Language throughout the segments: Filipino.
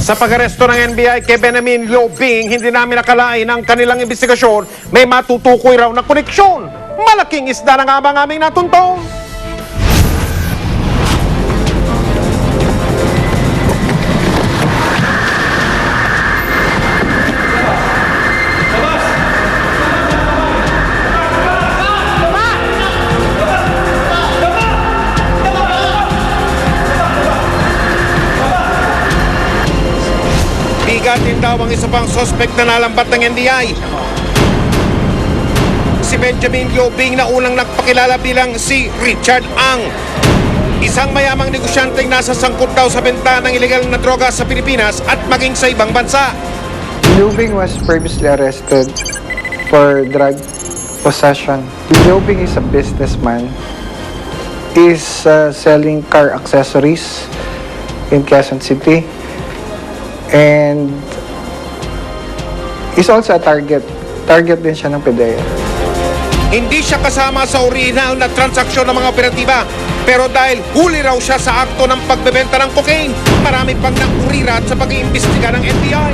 Sa pag-aresto ng NBI kay Benjamin Lobing, hindi namin nakalain ang kanilang investigasyon may matutukoy raw na koneksyon. Malaking isda na nga ba ang aming natuntong? Bigatin daw ang isa pang sospek na nalambat ng NBI. Si Benjamin Lobing na unang nagpakilala bilang si Richard Ang. Isang mayamang negosyanteng nasa sangkot daw sa benta ng ilegal na droga sa Pilipinas at maging sa ibang bansa. Lobing was previously arrested for drug possession. Lobing is a businessman. He's selling car accessories in Quezon City. And is also a target. Target din siya ng PDEA. Hindi siya kasama sa original na transaksyon ng mga operatiba. Pero dahil huli raw siya sa akto ng pagbebenta ng cocaine, marami pang nakurirat sa pag-iimbestiga ng NBI.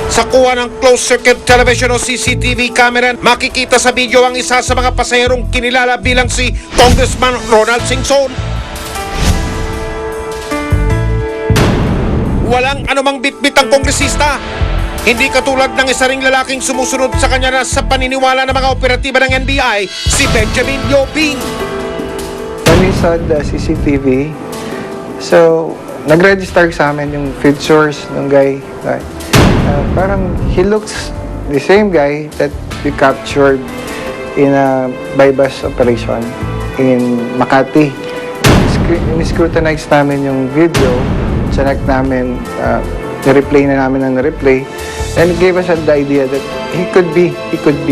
Sa kuha ng closed-circuit television o CCTV camera, makikita sa video ang isa sa mga pasahirong kinilala bilang si Congressman Ronald Singson. Walang anumang bitbit ang kongresista. Hindi katulad ng isa ring lalaking sumusunod sa kanya na sa paniniwala ng mga operatiba ng NBI, si Benjamin Lobing. When we saw the CCTV, so nag-register sa amin yung features ng guy. Parang he looks the same guy that we captured in a bypass operation in Makati. In-scrutinize namin yung video. Check namin, ni-replay na namin ang ni-replay, and it gave us the idea that he could be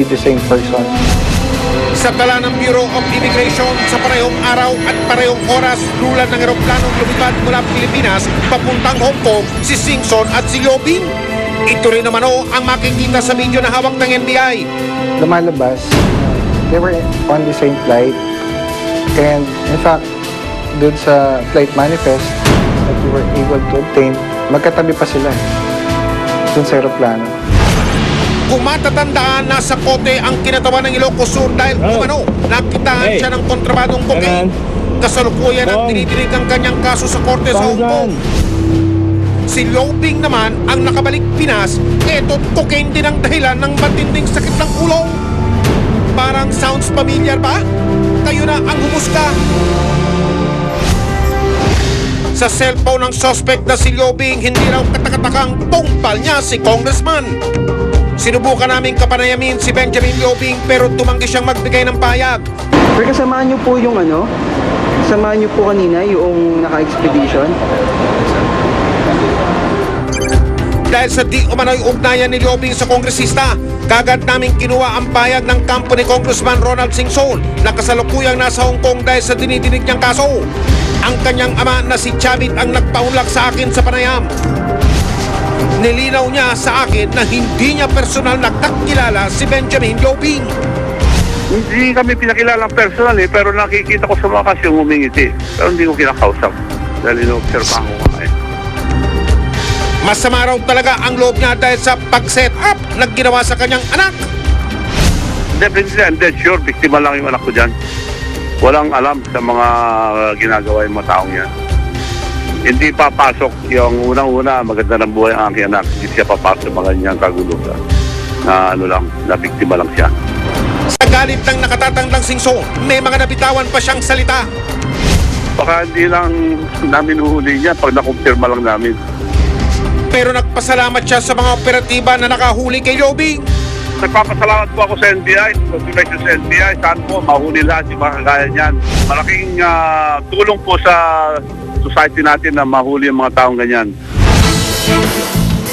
the same person. Sa tala ng Bureau of Immigration, sa parehong araw at parehong oras, lulan ng eroplanong lumipad mula Pilipinas papuntang Hong Kong si Singson at si Lobing. Ito rin naman ang makikita sa video na hawak ng NBI. Lumalabas, they were on the same flight, and in fact, doon sa flight manifest that we were able to obtain, magkatabi pa sila dun sa aeroplano. Kung matatandaan, nasa kote ang kinatawan ng Ilocos Sur dahil nakitaan siya ng kontrabandong cocaine. Kasalukuyan at dinidinig ang kanyang kaso sa korte sa Hong Kong. Si Lobing naman ang nakabalik Pinas, eto't cocaine din ang dahilan ng matinding sakit ng ulo. Parang sounds familiar ba? Kayo na ang humusga. Sa cellphone ng suspect na si Lobing, hindi raw katakatakang tungpal niya si Congressman. Sinubukan namin kapanayamin si Benjamin Lobing pero tumanggi siyang magbigay ng payag. Pero kasamahan niyo po yung kasamahan niyo po kanina yung naka-expedition? Dahil sa di umano'y ugnayan ni Lobing sa kongresista, kagad namin kinuha ang payag ng kampo ni Congressman Ronald Singson na kasalukuyang nasa Hong Kong dahil sa dinidinig niyang kaso. Ang kanyang ama na si Chavit ang nagpaunlak sa akin sa panayam. Nilinaw niya sa akin na hindi niya personal na kakilala si Benjamin Lobing. Hindi kami pinakilalang personal pero nakikita ko sa mga kasyong humingiti. Pero hindi ko kinakausap dahil ino-observahan ko nga eh. Masama raw talaga ang loob niya dahil sa pag-set up na ginawa sa kanyang anak. Definitely, I'm dead sure, biktima lang yung anak ko dyan. Walang alam sa mga ginagawa yung mga taong yan. Hindi papasok yung unang-una, maganda ng buhay ang aking anak. Hindi siya papasok sa mga ganyang kaguluhan. Na biktima lang siya. Sa galit ng nakatatandang Singson, may mga nabitawan pa siyang salita. Baka hindi lang namin uhuli niya pag nakumpirma lang namin. Pero nagpasalamat siya sa mga operatiba na nakahuli kay Lobing. Nagpapasalamat po ako sa NBI, congratulations sa NBI. Saan po, mahuli lahat yung mga kagaya niyan. Malaking tulong po sa society natin na mahuli yung mga taong ganyan.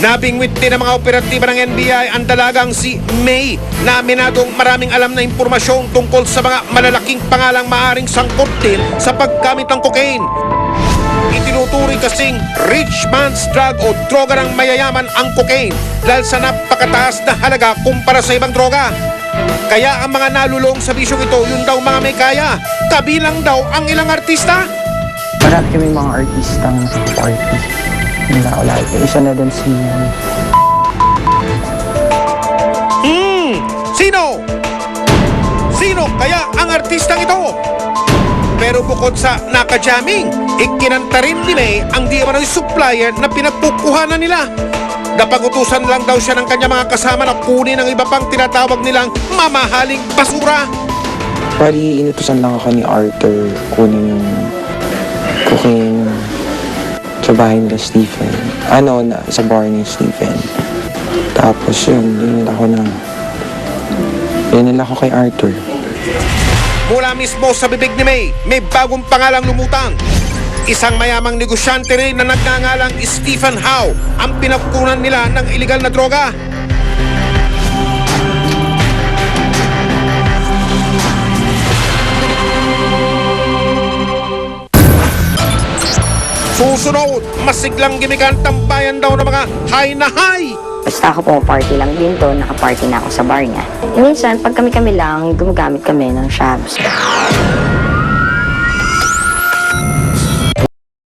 Nabingwit din ng mga operatiba ng NBI ang dalagang si May na aminadong maraming alam na impormasyon tungkol sa mga malalaking pangalang maaring sangkot din sa paggamit ng cocaine. Itinuturing kasing rich man's drug o droga ng mayayaman ang cocaine dahil sa napakataas na halaga kumpara sa ibang droga. Kaya ang mga nalulong sa bisyong ito, yun daw mga may kaya, kabilang daw ang ilang artista. Marami kami mga artistang party. Nila ko lahat. Isa na din si Sino? Sino kaya ang artistang ito? Pero bukod sa naka-jamming, ikinanta rin ni May ang di umano'y supplier na pinagpukuhanan nila. Napagutusan lang daw siya ng kanyang mga kasama na kunin ang iba pang tinatawag nilang mamahaling basura. Bali, inutusan lang ako ni Arthur kunin yung cooking sa bahay nila Stephen. Sa bar ni Stephen. Tapos yun nila ako kay Arthur. Mula mismo sa bibig ni may bagong pangalang lumutang. Isang mayamang negosyante rin na nagngangalang Stephen Howe ang pinagkunan nila ng iligal na droga. Susunod, masiglang gimikan tambayan daw ng mga high na high. Basta ako pumaparty lang din to, nakaparty na ako sa bar niya. Minsan, pag kami lang, gumagamit kami ng shabs.